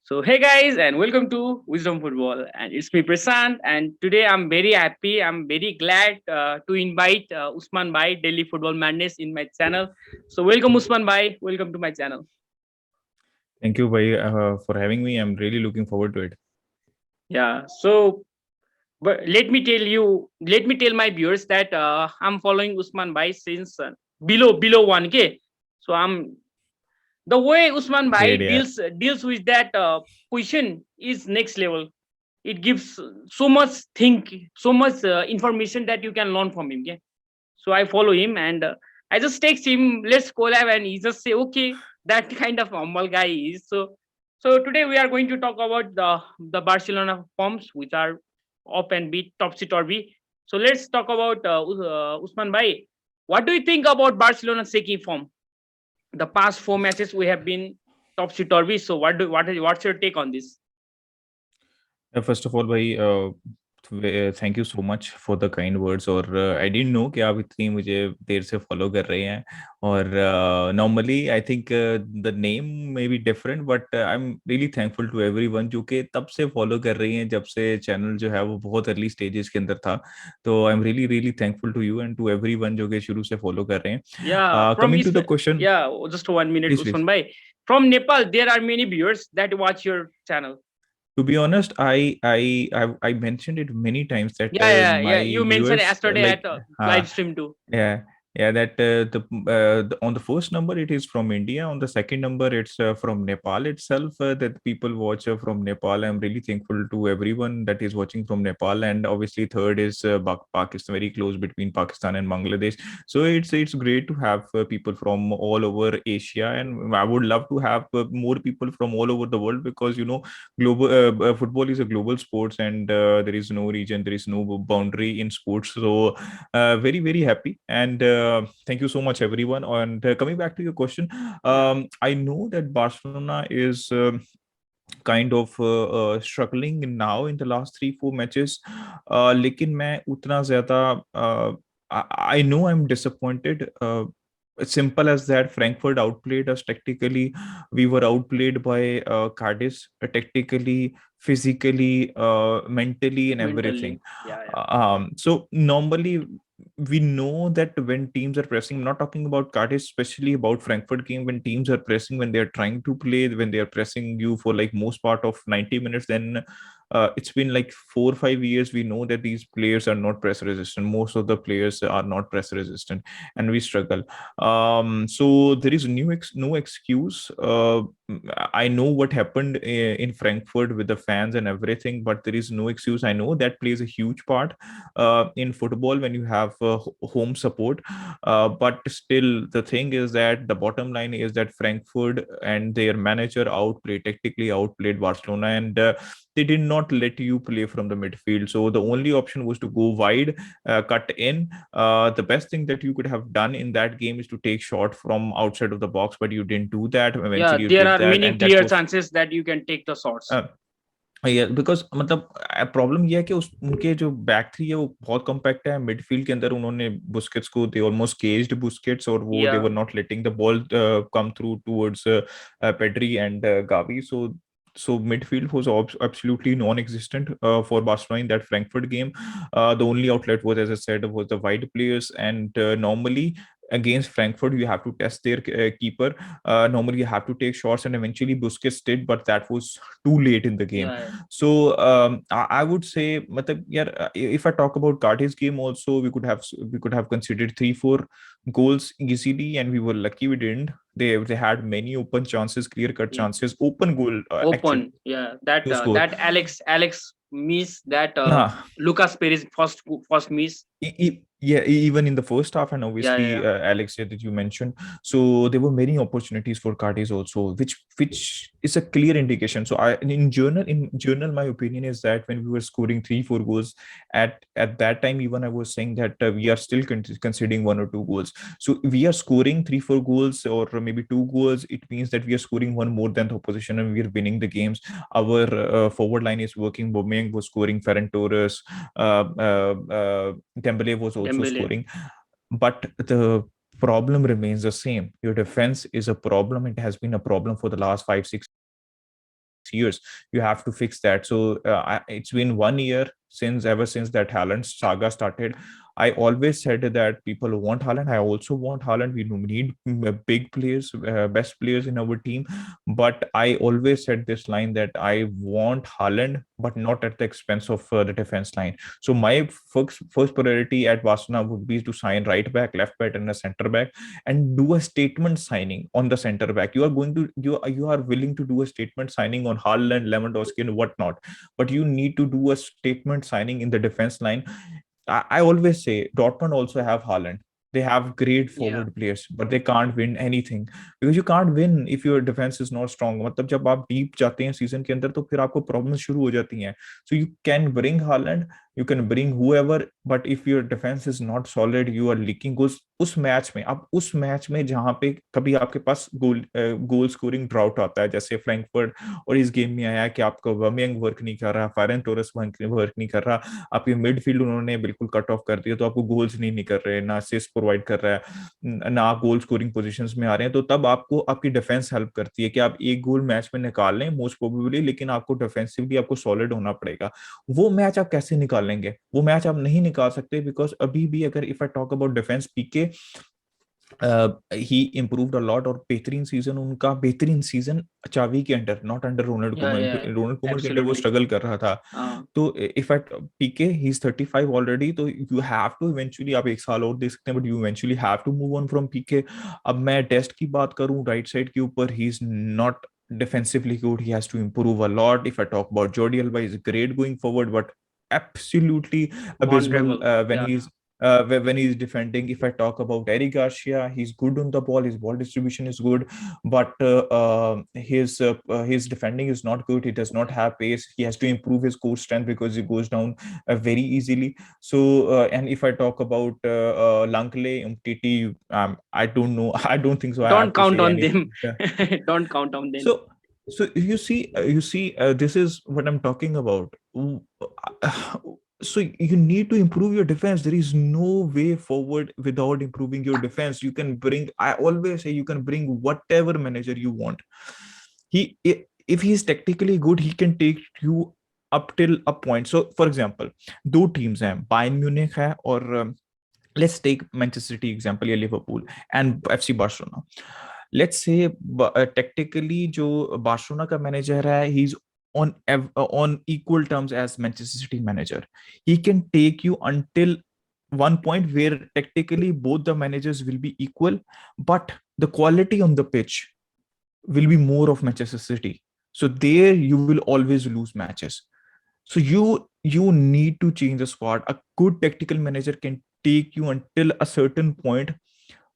So hey guys and welcome to Wisdom Football and it's me Prashant and today I'm very happy, I'm very glad to invite Usman Bhai Daily Football Madness in my channel. So welcome Usman Bhai, welcome to my channel. Thank you, Bhai, for having me. I'm really looking forward to it. Yeah, so but let me tell my viewers that I'm following Usman Bhai since below 1k. So I'm the way Usman Great, Bhai yeah. deals with that question is next level. It gives so much so much information that you can learn from him. Okay? So I follow him and I just text him, let's collab, and he just say okay. That kind of humble guy he is. So today we are going to talk about the Barcelona forms, which are up and beat, topsy turvy. So let's talk about Usman Bhai. What do you think about Barcelona's shaky form? The past four matches we have been topsy turvy. So what's your take on this? First of all, Bhai, thank you so much for the kind words. और I didn't know कि आप इतनी मुझे देर से follow कर रहे हैं. और normally I think the name may be different, but I'm really thankful to everyone जो कि तब से follow कर रही हैं जब से channel जो है वो बहुत early stages के अंदर था. तो I'm really thankful to you and to everyone जो कि शुरू से follow कर रहे हैं. Yeah, Coming to the question, yeah, just 1 minute, please, please. Usman Bhai. From Nepal, there are many viewers that watch your channel. To be honest, I mentioned it many times that Yeah. my You mentioned viewers yesterday at live stream too. yeah, yeah, that on the first number it is from India, on the second number it's from Nepal itself, that people watch from Nepal. I'm really thankful to everyone that is watching from Nepal, and obviously third is Pakistan, very close between Pakistan and Bangladesh. So it's great to have people from all over Asia, and I would love to have more people from all over the world, because global football is a global sports, and there is no region, there is no boundary in sports. So very happy, and thank you so much everyone. And coming back to your question, Yeah. I know that Barcelona is kind of struggling now in the last 3-4 matches, लेकिन मैं उतना ज्यादा I know I'm disappointed. It's simple as that. Frankfurt outplayed us tactically. We were outplayed by Cadiz tactically, physically, mentally, and everything. Mentally. Yeah. So normally we know that when teams are pressing, I'm not talking about Cadiz, especially about Frankfurt game, when teams are pressing, when they are trying to play, when they are pressing you for like most part of 90 minutes, then it's been like 4 or 5 years. We know that these players are not press resistant. Most of the players are not press resistant, and we struggle. So there is no excuse. I know what happened in Frankfurt with the fans and everything, but there is no excuse. I know that plays a huge part in football when you have home support. But still, the thing is that the bottom line is that Frankfurt and their manager tactically outplayed Barcelona, and they did not let you play from the midfield. So the only option was to go wide, cut in. The best thing that you could have done in that game is to take shot from outside of the box, but you didn't do that. Yeah, Eventually, you there did are that, many and that clear was chances that you can take the shots. uh, because मतलब problem ये है कि उनके जो back three है वो बहुत compact है. मिडफील्ड के अंदर उन्होंने बुस्केट्स को दे ऑलमोस्ट केज्ड बुस्केट्स, और वो दे Yeah. Were not letting the ball come through towards Pedri and Gavi. So midfield was absolutely non-existent for Barcelona in that Frankfurt game. The only outlet was, as I said, was the wide players, and normally against Frankfurt, you have to test their keeper. Normally, you have to take shots, and eventually Busquets did, but that was too late in the game. Yeah. So I would say, matlab, yeah, if I talk about Cardi's game, also we could have considered 3-4 goals easily, and we were lucky we didn't. They had many open chances, clear cut Yeah. chances, open goal actually. Open. Yeah. That To score. that Alex miss that Ah, Lucas Perez first miss. yeah, even in the first half, and Yeah. obviously Alex here that you mentioned, so there were many opportunities for Cadiz also, which is a clear indication. So in general, my opinion is that when we were scoring 3-4 goals at that time, even I was saying that we are still conceding 1 or 2 goals. So we are scoring 3-4 goals or maybe 2 goals. It means that we are scoring one more than the opposition, and we are winning the games. Our forward line is working. Aubameyang was scoring. Ferran Torres, Dembele was also Dembele. scoring, but the problem remains the same. Your defense is a problem. It has been a problem for the last 5-6 years. You have to fix that. So it's been 1 year ever since that Haaland saga started. I always said that people want Haaland. I also want Haaland. We need big players, best players in our team. But I always said this line that I want Haaland, but not at the expense of the defense line. So my first priority at Barcelona would be to sign right back, left back, and a center back, and do a statement signing on the center back. You are willing to do a statement signing on Haaland, Lewandowski, and whatnot, but you need to do a statement signing in the defense line. I always say Dortmund also have Haaland. They have great Yeah. forward players, but they can't win anything because you can't win if your defense is not strong. मतलब जब आप deep जाते हैं season के अंदर तो फिर आपको problems शुरू हो जाती हैं. So you can bring Haaland, you can bring whoever, but if your defense is not solid, you are leaking goals. उस मैच में जहां पे कभी आपके पास गोल स्कोरिंग ड्राउट आता है, जैसे फ्रैंकफर्ट और इस गेम में आया कि आपका ऑबामेयांग वर्क नहीं कर रहा, फेरन टोरेस वर्क नहीं कर रहा, आपके मिडफील्ड उन्होंने बिल्कुल कट ऑफ कर दिया, तो आपको गोल्स नहीं कर रहे, ना असिस्ट प्रोवाइड कर रहा है, ना आप गोल स्कोरिंग पोजीशंस में आ रहे हैं, तो तब आपको आपकी डिफेंस हेल्प करती है कि आप एक गोल मैच में निकाल लें मोस्ट प्रोबेबली, लेकिन आपको डिफेंसिवली आपको सॉलिड होना पड़ेगा. वो मैच आप कैसे निकालेंगे? वो मैच आप नहीं निकाल सकते बिकॉज अभी भी अगर if I talk about defence, Piqué he improved a lot और बेहतरीन सीजन चावी के under, not under Ronald Yeah, Koeman. yeah, Ronald Koeman के अंडर वो absolutely. स्ट्रगल कर रहा था. तो if at Piqué he is 35 already, तो यू हैव टू इवेंचुअली, आप एक साल और दे सकते हैं, but you eventually have to move on from Piqué. अब मैं टेस्ट की बात करूं राइट साइड के ऊपर, he is not defensively good. He has to improve a lot. If I talk about Jordi Alba, he's great going forward, but absolutely abysmal Vulnerable. Yeah. when he's defending. If I talk about Eric Garcia, he's good on the ball. His ball distribution is good, but his defending is not good. He does not have pace. He has to improve his core strength because he goes down very easily. So, and if I talk about Langley, Umtiti, I don't know. I don't think so. I have Don't to count say on them. anything. Don't count on them. So this is what I'm talking about. So you need to improve your defense. There is no way forward without improving your defense. You can bring, I always say, you can bring whatever manager you want. If he is technically good, he can take you up till a point. So for example, दो teams हैं, Bayern Munich है और let's take Manchester City example या Liverpool and FC Barcelona. Let's say technically जो Barcelona का manager है, he's on equal terms as Manchester City manager. He can take you until one point where technically both the managers will be equal, but the quality on the pitch will be more of Manchester City. So there you will always lose matches. So you need to change the squad. A good tactical manager can take you until a certain point,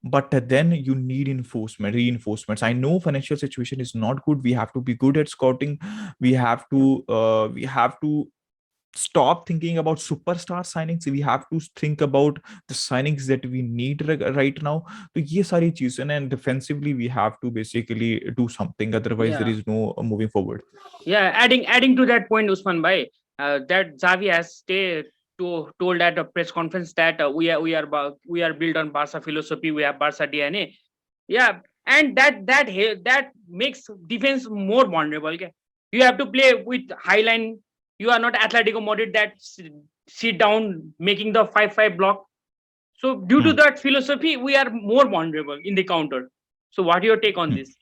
but then you need reinforcements. I know financial situation is not good. We have to be good at scouting. We have to stop thinking about superstar signings. We have to think about the signings that we need right now. So ye sari cheezen, and defensively we have to basically do something, otherwise there is no moving forward. Yeah, adding to that point, Usman bhai, that Xavi has told at a press conference that we are built on Barca philosophy. We have Barca DNA. Yeah, and that makes defense more vulnerable. Okay? You have to play with high line. You are not Atletico Madrid that sit down making the 5-5 block. So due to that philosophy, we are more vulnerable in the counter. So what your take on this?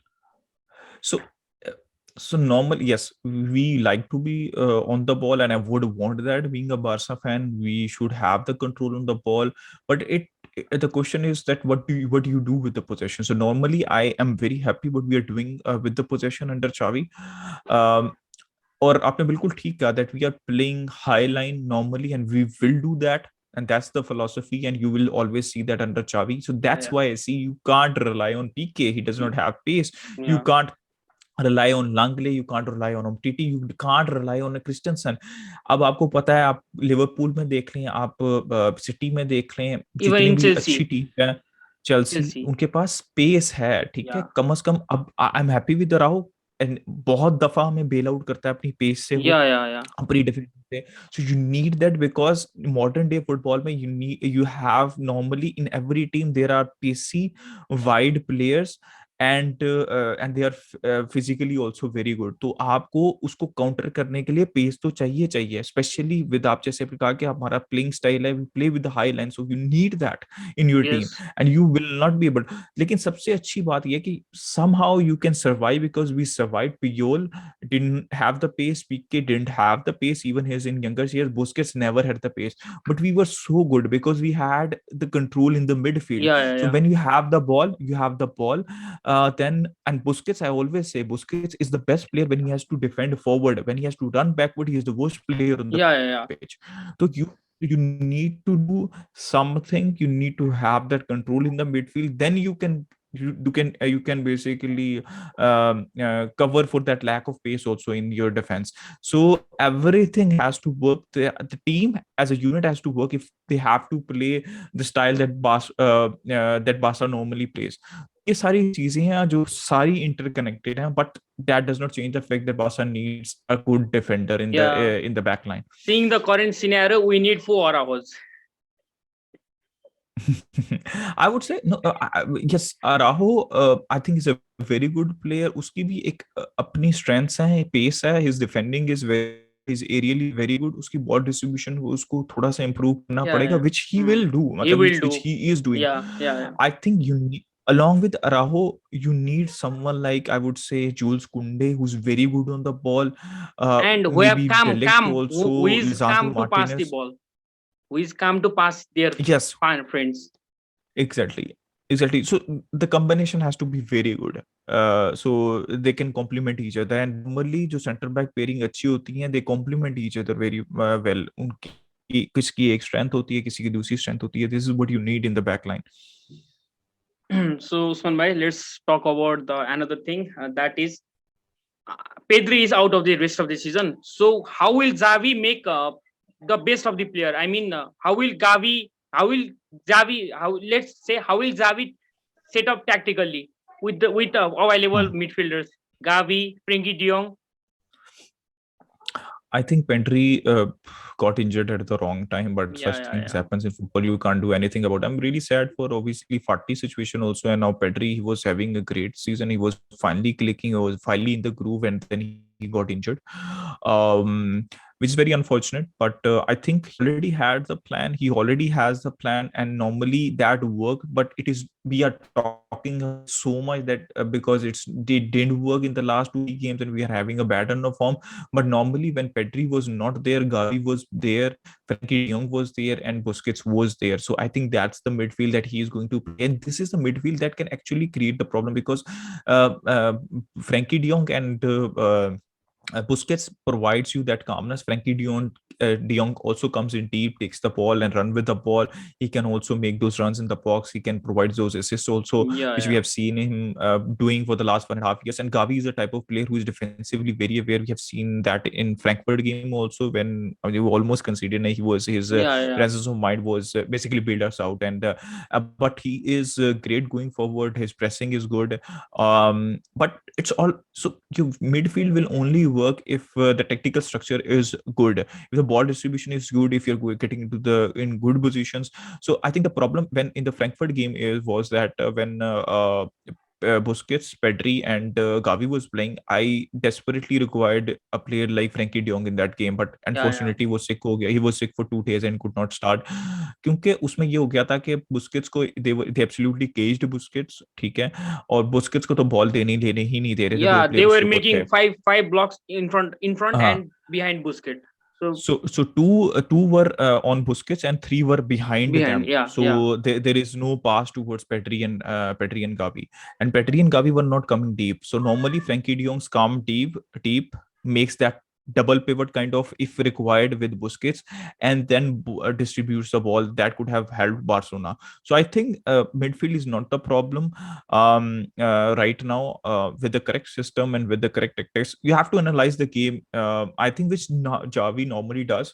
So normally, yes, we like to be on the ball, and I would want that. Being a Barca fan, we should have the control on the ball. But the question is that what do you do with the possession? So normally, I am very happy what we are doing with the possession under Xavi. और आपने बिल्कुल ठीक कहा that we are playing high line normally, and we will do that. And that's the philosophy, and you will always see that under Xavi. So that's why I see you can't rely on PK. He does not have pace. You can't rely on Langley, you can't rely on Umtiti, you can't rely on Christensen. अब आपको पता है, आप Liverpool में देख लें, आप city में देख लें, जितनी भी अच्छी टीम है, चेल्सी, उनके पास स्पेस है, ठीक है, कम से कम. अब I am happy with Rau, and बहुत दफा हमें बेल आउट करता है अपनी पेस से, अपनी डिफेंस से. सो you need that because modern day football में you have normally in every team there are pacey wide players, and they are physically also very good. तो आपको उसको काउंटर करने के लिए पेस तो चाहिए चाहिए, स्पेशली विद आप जैसे कहा कि हमारा प्लेइंग स्टाइल है, we play with high line, so you need that in your team Yes. And you will not be able. लेकिन सबसे अच्छी बात यह कि somehow you can survive because we survived. Puyol didn't have the pace, Pique didn't have the pace, even his in younger years Busquets never had the pace, but we were so good because we had the control in the midfield. Yeah, yeah, So yeah. when you have the ball, then, and Busquets, I always say Busquets is the best player when he has to defend forward. When he has to run backward, he is the worst player on the Yeah, pitch. yeah, yeah. So you need to do something. You need to have that control in the midfield. Then you can basically cover for that lack of pace also in your defense. So everything has to work. The team as a unit has to work if they have to play the style that Barca normally plays. ये सारी चीजें हैं जो सारी interconnected हैं, but that does not change the fact that Barca needs a good defender Yeah. in the back line. Seeing the current scenario, we need 4 Araujo's. I would say no. Yes, Araujo. I think is a very good player. उसकी भी एक अपनी strengths हैं, pace है. His defending is very, is aerially very good. उसकी ball distribution उसको थोड़ा सा improve करना Yeah, पड़ेगा, yeah. which he will do. He मतलब will which do. he is doing. Yeah, yeah, yeah. I think you need, along with Araujo, you need someone like, I would say, Jules Koundé, who's very good on the ball. And who have Maybe come, Delict who also, is Lisandro come to pass the Martinez. ball, who is come to pass their Yes, friends. exactly. So the combination has to be very good, so they can complement each other. And normally जो center back pairing अच्छी होती हैं, they complement each other very well. उनकी किसकी एक strength होती है, किसी की दूसरी strength होती है. This is what you need in the back line. So Usman bhai, let's talk about the another thing, that is Pedri is out of the rest of the season. So how will Xavi make the best of the player? I mean, how will Xavi, let's say, how will Xavi set up tactically with available midfielders, Gavi, Frenkie de Jong? I think Pedri got injured at the wrong time, but Yeah, such yeah, things yeah. happens in football. You can't do anything about it. I'm really sad for obviously Fati's situation also, and now Pedri, he was having a great season. He was finally clicking. He was finally in the groove, and then he got injured, which is very unfortunate. But I think he already had the plan. He already has the plan, and normally that worked. But it is, we are talking about so much that because they didn't work in the last 2 games, and we are having a bad run of form. But normally, when Pedri was not there, Gavi was there, Frenkie de Jong was there, and Busquets was there. So I think that's the midfield that he is going to play. And this is the midfield that can actually create the problem because Frenkie de Jong and Busquets provides you that calmness. Frenkie de Jong also comes in deep, takes the ball and run with the ball. He can also make those runs in the box. He can provide those assists also, Yeah, which we yeah. have seen him doing for the last 1.5 years. And Gavi is a type of player who is defensively very aware. We have seen that in Frankfurt game also when they almost conceded. His Yeah, yeah. presence of mind was basically build us out. And but he is great going forward. His pressing is good. But it's all, so your midfield will only work if the tactical structure is good, if the ball distribution is good, if you're getting into the in good positions. So I think the problem when in the Frankfurt game was that when Busquets, Pedri, and Gavi was playing, I desperately required a player like Frenkie de Jong in that game. But Yeah, yeah. unfortunately, वो sick हो गया. He was sick for 2 days and could not start. क्योंकि उसमें ये हो गया था कि Busquets को they absolutely caged Busquets, ठीक है, और Busquets को तो बॉल देने ही नहीं दे रहे थे. Yeah, दो they प्लेयर were उसके ऊपर making थे. five blocks in front हाँ. and behind Busquets. So two were on Busquets and three were behind Behind, them. yeah, So yeah. there is no pass towards Pedri and Gavi, and Pedri and Gavi were not coming deep. So normally Frenkie de Jong's come deep makes that double pivot kind of if required with Busquets, and then distributes the ball. That could have helped Barcelona. So I think midfield is not the problem right now. With the correct system and with the correct tactics, you have to analyze the game. I think which Xavi normally does.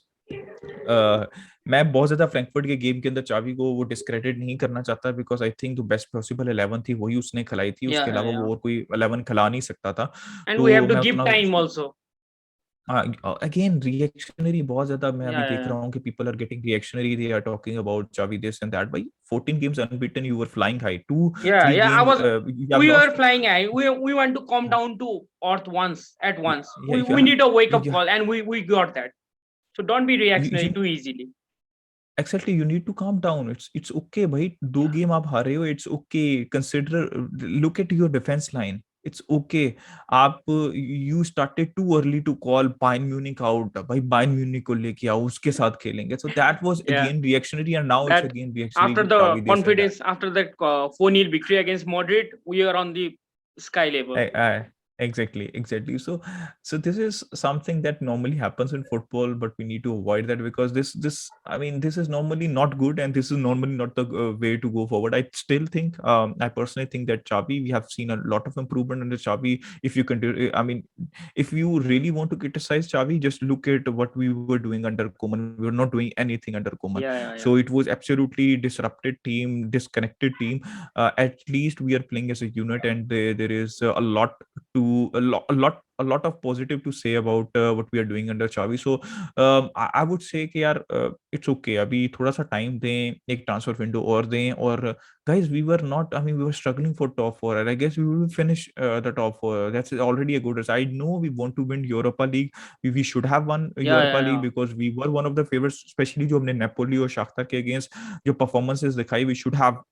मैं बहुत ज्यादा Frankfurt के game के अंदर चावी को वो discredit नहीं करना चाहता बिकॉज आई थिंक जो बेस्ट पॉसिबल 11 थी वही उसने खिलाई थी. Yeah, उसके yeah, अलावा yeah. वो और कोई 11 खिला नहीं सकता था. And तो we have to मैं give उतना time also. Again, reactionary बहुत ज्यादा मैं अभी Yeah, देख yeah, रहा हूँ कि people are getting reactionary. They are talking about Xavi this and that. By 14 games unbeaten, you were flying high. Two, yeah, three yeah. games you have We were lost. flying high. We want to calm down to earth once at once. Yeah, We need a wake up you, call, and we got that. So don't be reactionary you too easily. exactly, you need to calm down. It's okay भाई, दो Yeah, game आप हारे हो, it's okay. Consider, look at your defense line. It's okay. आप you started too early to call Bayern Munich out. भाई Bayern Munich को लेके आओ, उसके साथ खेलेंगे. So that was yeah. again reactionary, and now it's That again reactionary after with the Xavi this and that. confidence, after that 4-0 victory against Madrid, we are on the sky level. Exactly. So this is something that normally happens in football, but we need to avoid that, because this I mean, this is normally not good, and this is normally not the way to go forward. I still think, I personally think that Xavi, we have seen a lot of improvement under Xavi. If you continue, I mean, if you really want to criticize Xavi, just look at what we were doing under Koeman. We were not doing anything under Koeman. Yeah, yeah, So yeah. it was absolutely disrupted team, disconnected team. At least we are playing as a unit, and there is a lot to a lot of positive to say about what we are doing under Xavi. So I would say कि यार, it's okay, अभी थोड़ा सा time दें, एक transfer window और दें. और guys, we were not, I mean, we were struggling for top four, and I guess we will finish the top four. That's already a good result. I know we want to win Europa League. We should have won Yeah, Europa yeah, League, yeah. because we were one of the favorites, especially जो हमने Napoli और Shakhtar के against जो performances दिखाई, we should have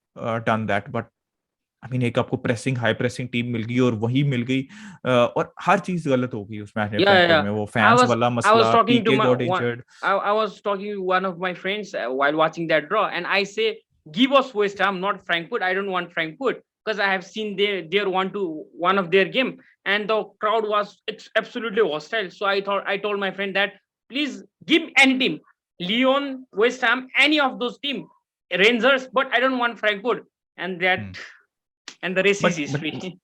done that. But I mean, एक आपको pressing, high pressing team मिल गई, और वही मिल गई, और हर चीज गलत हो गई उस मैच में, Yeah, yeah, फ्रैंकफर्ट yeah. में वो I फैंस was वाला I was मसला, talking to PK my got one. Injured. I was talking to one of my friends while watching that draw, and I say, give us West Ham, not Frankfurt. I don't want Frankfurt because I have seen their one of their game, and the crowd was absolutely hostile. So I told my friend that please give any team, Lyon, West Ham, any of those team, Rangers, but I don't want Frankfurt, and that and the race is But history.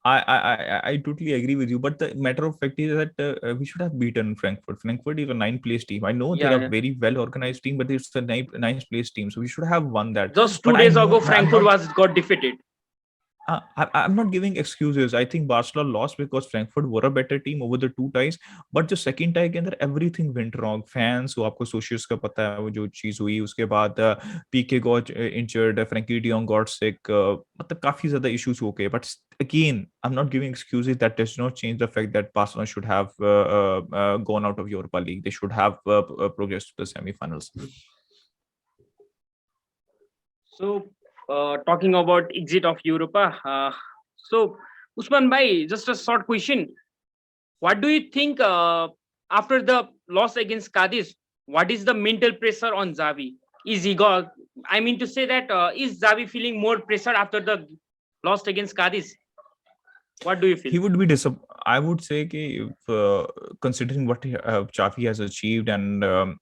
I totally agree with you. But the matter of fact is that we should have beaten Frankfurt. Frankfurt is a ninth place team. I know they're Yeah, a yeah. very well organized team, but it's a ninth place team. So we should have won that. Just But two I days know ago, I'm Frankfurt not. was got defeated. I'm not giving excuses. I think Barcelona lost because Frankfurt were a better team over the two ties. But the second tie के अंदर everything went wrong. Fans, वो आपको socials का पता है वो जो चीज हुई, उसके बाद PK got injured, Frankie De Jong got sick. मतलब काफी ज्यादा issues हो गए. But again, I'm not giving excuses. That does not change the fact that Barcelona should have gone out of Europa League. They should have progressed to the semi-finals. So, talking about exit of Europa, so Usman Bhai, just a short question. What do you think after the loss against Cadiz? What is the mental pressure on Xavi? Is he got? I mean to say that is Xavi feeling more pressure after the loss against Cadiz? What do you feel? He would be I would say कि considering what Xavi has achieved, and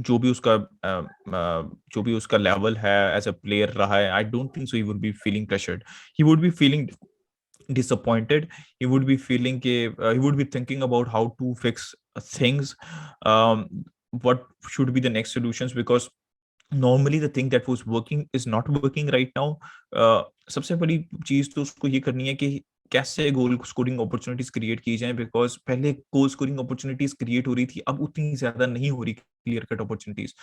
जो भी उसका जो भी उसका level है as a player रहा है, आई don't think so he would be feeling pressured. He would be feeling disappointed. He would be feeling he would be thinking about how to fix things, um, what should be the next solutions, because normally the thing that was working is not working right now. सबसे बड़ी चीज तो उसको ये करनी है कि कैसे गोल स्कोरिंग अपॉर्चुनिटीज क्रिएट की जाए, बिकॉज पहले गोल स्कोरिंग अपॉर्चुनिटीज क्रिएट हो रही थी, अब उतनी ज्यादा नहीं हो रही clear cut opportunities.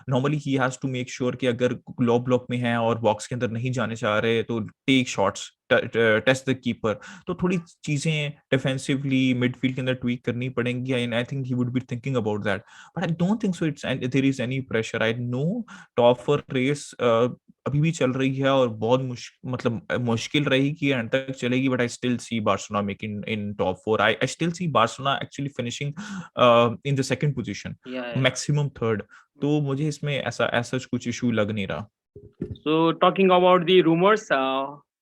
Normally he has to make sure कि अगर लो ब्लॉक में है और बॉक्स के अंदर नहीं जाने चाह रहे, तो take shots, test the keeper. तो थोड़ी चीजें डिफेंसिवली मिडफील्ड के अंदर ट्वीक करनी पड़ेंगी, and I think he would be thinking about that. But I don't think so it's there is any pressure. I know top four race अभी भी चल रही है, और बहुत मतलब मुश्किल रहेगी, एंड तक चलेगी. But I still see Barcelona making in top four. I still see Barcelona actually finishing in the second position, Yeah, yeah. Maximum third. तो मुझे इसमें ऐसा कुछ इशू लग नहीं रहा. So talking about the rumors,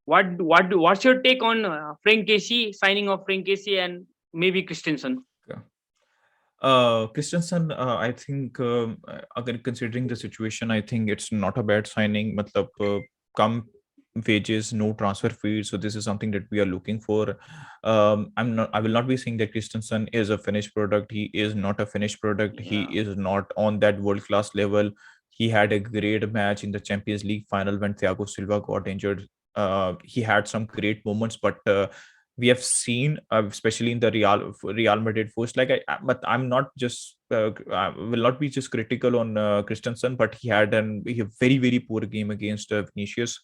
what's your take on Frank Casey signing of Frank Casey and maybe Christensen? Christensen, I think, again, considering the situation, I think it's not a bad signing. मतलब कम wages, no transfer fees, so this is something that we are looking for. I will not be saying that Christensen is a finished product. He is not a finished product. He Yeah, is not on that world class level. He had a great match in the Champions League final when Thiago Silva got injured. He had some great moments, but we have seen, especially in the Real Madrid first. But I'm not just I will not be just critical on Christensen, but he a very very poor game against Vinicius.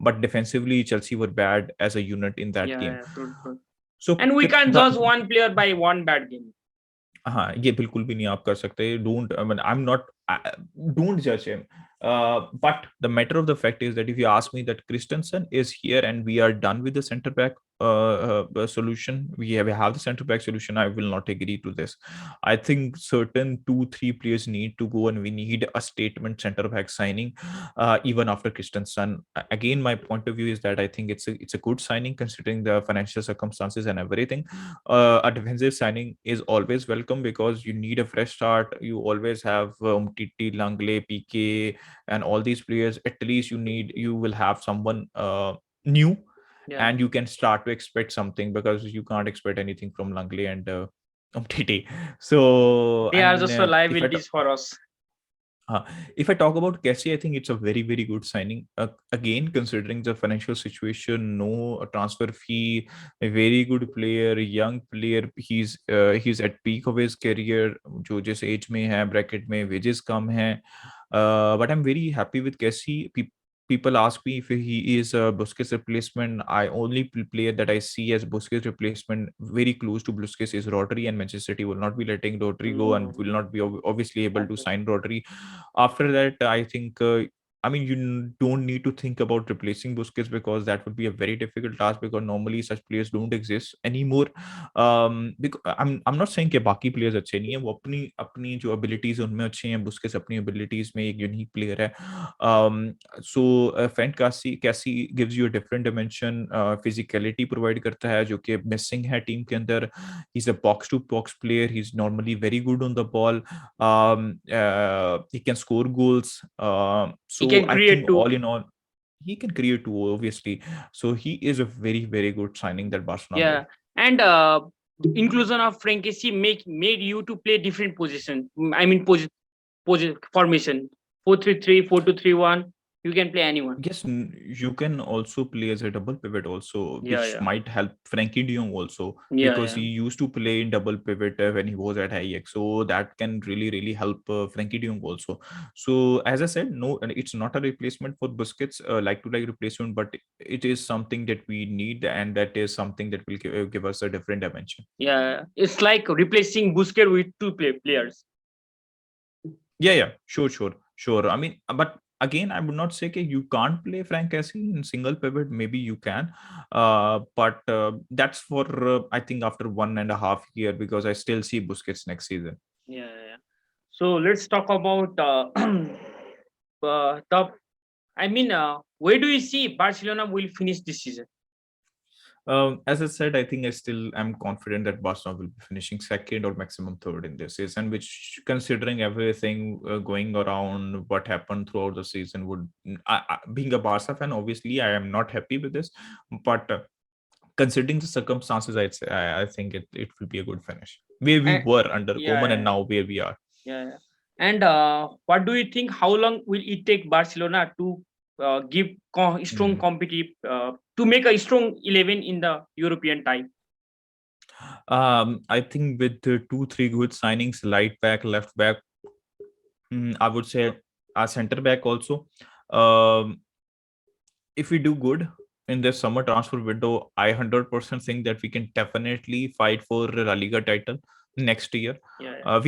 But defensively, Chelsea were bad as a unit in that Yeah, game. yeah, true, true. So And we can't the judge one player by one bad game. हाँ ये बिल्कुल भी नहीं आप कर सकते. Don't, I mean, I'm not, don't judge him. But the matter of the fact is that if you ask me, that Christensen is here and we are done with the center back solution, we have the center back solution, I will not agree to this. I think certain 2-3 players need to go, and we need a statement center back signing even after Christensen. Again, my point of view is that I think it's a good signing considering the financial circumstances and everything. A defensive signing is always welcome because you need a fresh start. You always have Titi, Langley, PK, and all these players. At least you will have someone new, Yeah, and you can start to expect something, because you can't expect anything from Langley and Titi. So they I are mean, just the if I liabilities for us. uh, if I talk about Kessie, I think it's a very, very good signing. Again, considering the financial situation, no transfer fee, a very good player, young player. He's at peak of his career. जो जिस age में है, bracket में wages कम है. But I'm very happy with Kessie. People ask me if he is a Busquets replacement. I only player that I see as Busquets replacement, very close to Busquets, is Rodri, and Manchester City will not be letting Rodri go, and will not be obviously able to Okay. sign Rodri. After that, I think, I mean, you don't need to think about replacing Busquets, because that would be a very difficult task, because normally such players don't exist anymore. Because I'm not saying कि बाकी players अच्छे नहीं है, वो अपनी अपनी जो abilities हैं उनमें अच्छे हैं. Busquets अपनी abilities में एक unique player है. Frank Cassie gives you a different dimension. Physicality provide करता है जो कि missing है team के अंदर. He's a box to box player. He's normally very good on the ball. He can score goals. He So can I create think too. all in all, he can create too, obviously. So he is a very, very good signing that Barcelona Yeah, made. and inclusion of Frankesi made you to play different position. I mean, formation 4-3-3, 4-2-3-1. You can play anyone. Yes, you can also play as a double pivot also, Yeah, which yeah, might help Frankie de Jong also, yeah, because yeah, he used to play in double pivot when he was at Ajax. So that can really, really help Frankie de Jong also. So as I said, no, and it's not a replacement for Busquets, like to like replacement, but it is something that we need, and that is something that will give us a different dimension. yeah. It's like replacing Busquets with two players. Yeah, sure. I mean, but again, I would not say that you can't play Frank Cassie in single pivot. Maybe you can, but that's for I think after 1.5 year, because I still see Busquets next season. Yeah, yeah, yeah. So let's talk about the. I mean, where do you see Barcelona will finish this season? As I said, I think I still am confident that Barcelona will be finishing second or maximum third in this season, which, considering everything going around, what happened throughout the season, would, being a Barca fan, obviously, I am not happy with this, but considering the circumstances, I think it will be a good finish. Where we And were under Koeman and yeah, now where we are. yeah, yeah. And what do you think? How long will it take Barcelona to give strong Hmm. competitive to make a strong 11 in the European type? I think with the 2-3 good signings, right back, left back, I would say our center back also. Um, if we do good in this summer transfer window, I 100% think that we can definitely fight for La Liga title next year. Yeah, yeah,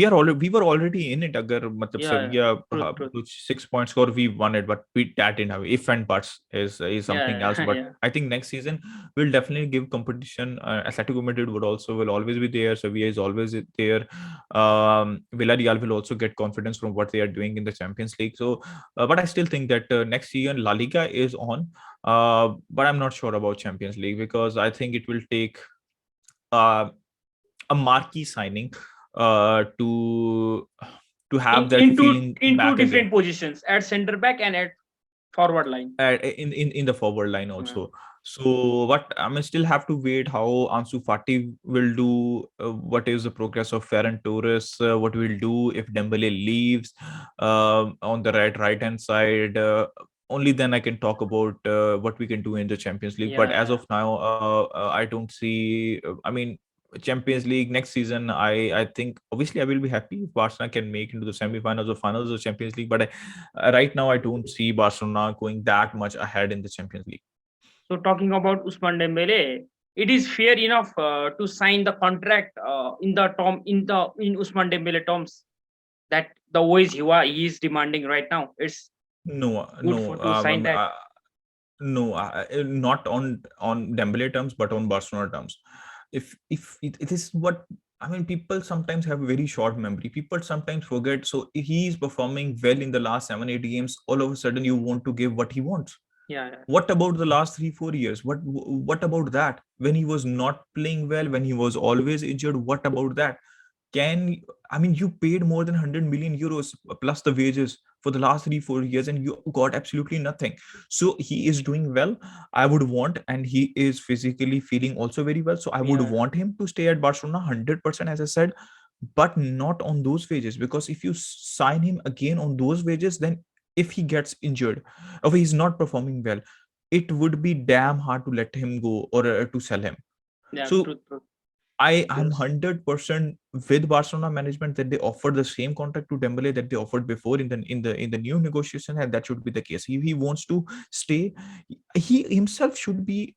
We were already in it. अगर मतलब yeah, yeah. Sevilla Truth, truth. कुछ 6 points score, we won it, but we that didn't have if and buts is something Yeah, else. yeah, But yeah, I think next season will definitely give competition. Atletico Madrid will always be there. Sevilla is always there. Villarreal will also get confidence from what they are doing in the Champions League. So, but I still think that next season La Liga is on. But I'm not sure about Champions League, because I think it will take uh, a marquee signing to have that feeling in two back again different positions at center back and at forward line. in the forward line Yeah, also. So what I mean, still have to wait how Ansu Fati will do. What is the progress of Ferran Torres? What will do if Dembele leaves on the right hand side? only then I can talk about what we can do in the Champions League. But as Yeah. of now, I don't see. I mean, Champions League next season. I think obviously I will be happy if Barcelona can make into the semi-finals or finals of Champions League. But right now, I don't see Barcelona going that much ahead in the Champions League. So talking about Usman Dembele, it is fair enough to sign the contract in Usman Dembele terms that the ways he is demanding right now. It's No, good no, for to sign that. no, not on Dembele terms, but on Barcelona terms. If it is what I mean, people sometimes have very short memory. People sometimes forget. So if he is performing well in the last 7-8 games, all of a sudden you want to give what he wants. Yeah, yeah, What about the last 3-4 years? What about that? When he was not playing well, when he was always injured, what about that? Can I mean you paid more than 100 million euros plus the wages for the last 3-4 years and you got absolutely nothing. So he is doing well. I would want, and he is physically feeling also very well. So I would yeah, want him to stay at Barcelona 100%, as I said, but not on those wages, because if you sign him again on those wages, then if he gets injured or he's not performing well, it would be damn hard to let him go or to sell him. yeah. So Truth, truth. I am Yes. 100% with Barcelona management that they offer the same contract to Dembele that they offered before in the new negotiation, and that should be the case. If he wants to stay, he himself should be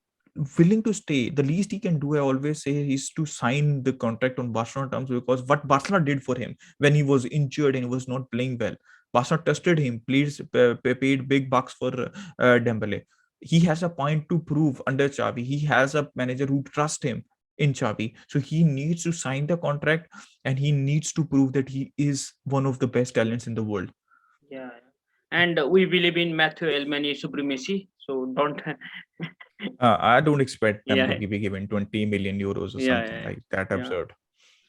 willing to stay. The least he can do, I always say, is to sign the contract on Barcelona terms, because what Barcelona did for him when he was injured and he was not playing well, Barcelona trusted him, please paid big bucks for Dembele. He has a point to prove under Xavi. He has a manager who trusts him in Xavi. So he needs to sign the contract and he needs to prove that he is one of the best talents in the world. Yeah, yeah. And we believe in Matthew Elmani supremacy. So don't. I don't expect them to Yeah, be given 20 million euros or yeah, something yeah, like that. yeah. Absurd.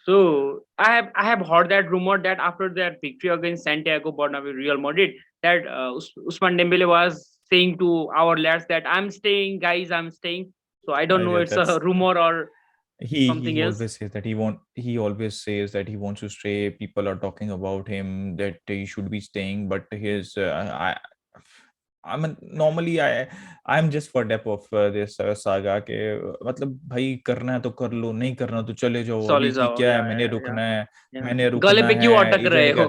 So I have heard that rumor that after that victory against Santiago Bernabeu, Real Madrid, that Usman Dembele was saying to our lads that I'm staying, guys, I'm staying. So I don't know Yeah, it's a that's rumor or he something else. always says that he always says that he wants to stay. People are talking about him that he should be staying, but his I mean normally I'm just for depth of this saga के मतलब भाई करना है तो कर लो, नहीं करना तो चले जाओ, अभी की Solizao, क्या है, yeah, yeah, yeah, yeah. मैंने गले रुकना पे क्यों है, अटक रहे हो?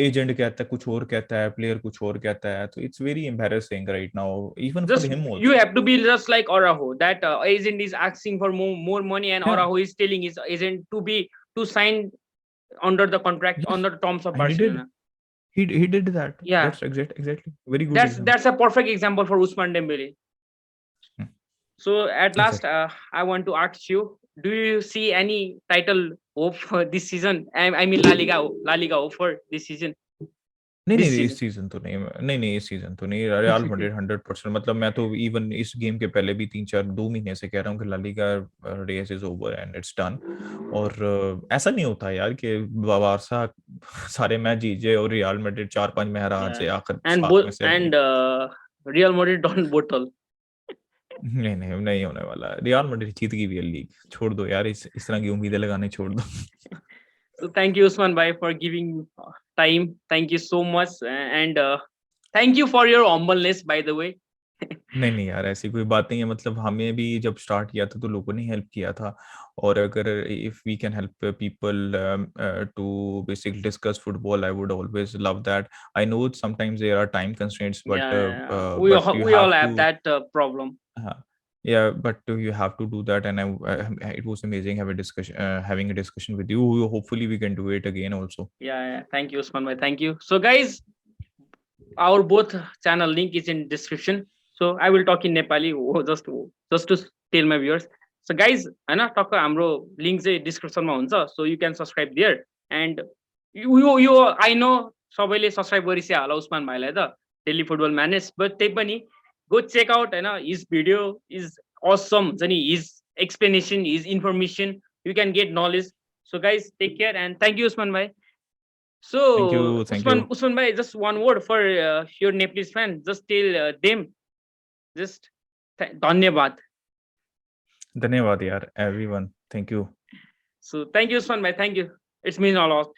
एजेंट कहता है कुछ और कहता है, प्लेयर कुछ और कहता है, तो it's very embarrassing right now even for Just him you also. have to be just like Araujo. That agent is asking for more money, and Yeah, Araujo is telling his agent to sign under the contract yes, under the terms of and he did. Barcelona. He did that. Yeah, That's exactly very good that's example. a perfect example for Usman Dembele. Hmm, So at last, exactly. I want to ask you: do you see any title hope for this season? I mean La Liga hope for this season. नहीं This नहीं इस season. Season तो नहीं, नहीं नहीं इस season तो नहीं. रियल मैड्रिड 100%, मतलब मैं तो इवन इस गेम के पहले भी 3-4 2 महीने से कह रहा हूँ कि La Liga race is over and it's done. और ऐसा नहीं होता यार कि बारसा सारे मैच जीत जाए और रियल मैड्रिड 4-5 मैच हार Yeah, जाए आखिर and साथ में both से. नहीं and Real Madrid don't bottle. नहीं नहीं नहीं होने वाला. रियल मैड्रिड जीत गई भी लीग, छोड़ दो यार, इस तरह की उम्मीदें लगाने छोड़ दो. So thank you, Usman bhai, for giving time. Thank you so much, and thank you for your humbleness, by the way. नहीं नहीं यार ऐसी कोई बात नहीं है. मतलब हमें भी जब स्टार्ट किया था तो लोगों ने हेल्प किया था, और अगर if we can help people to basically discuss football, I would always love that. I know sometimes there are time constraints, Yeah, yeah, yeah. But you We all have have to. that problem. Yeah, but you have to do that, and it was amazing having a discussion with you. Hopefully we can do it again also. Yeah, yeah. Thank you, Usman bhai. Thank you. So guys, our both channel link is in description. So I will talk in Nepali just to tell my viewers. So guys, हैन टक्क हाम्रो link चाहिँ डिस्क्रिप्सनमा हुन्छ. So you can subscribe there, and you I know सबैले subscribe गरिसक्यो होला उस्मान भाइलाई त daily football manage, but त्यही पनि go check out his video is awesome हुन्छ नि, his explanation, his information, you can get knowledge. So guys, take care and thank you Usman bhai. So Thank you. Usman bhai, just one word for your Nepalese fans. Just tell them, just धन्यवाद. धन्यवाद यार everyone. Thank you. So thank you Usman bhai, thank you. It's mean a lot.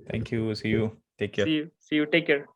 Thank you. See you. Take care. See you. Take care.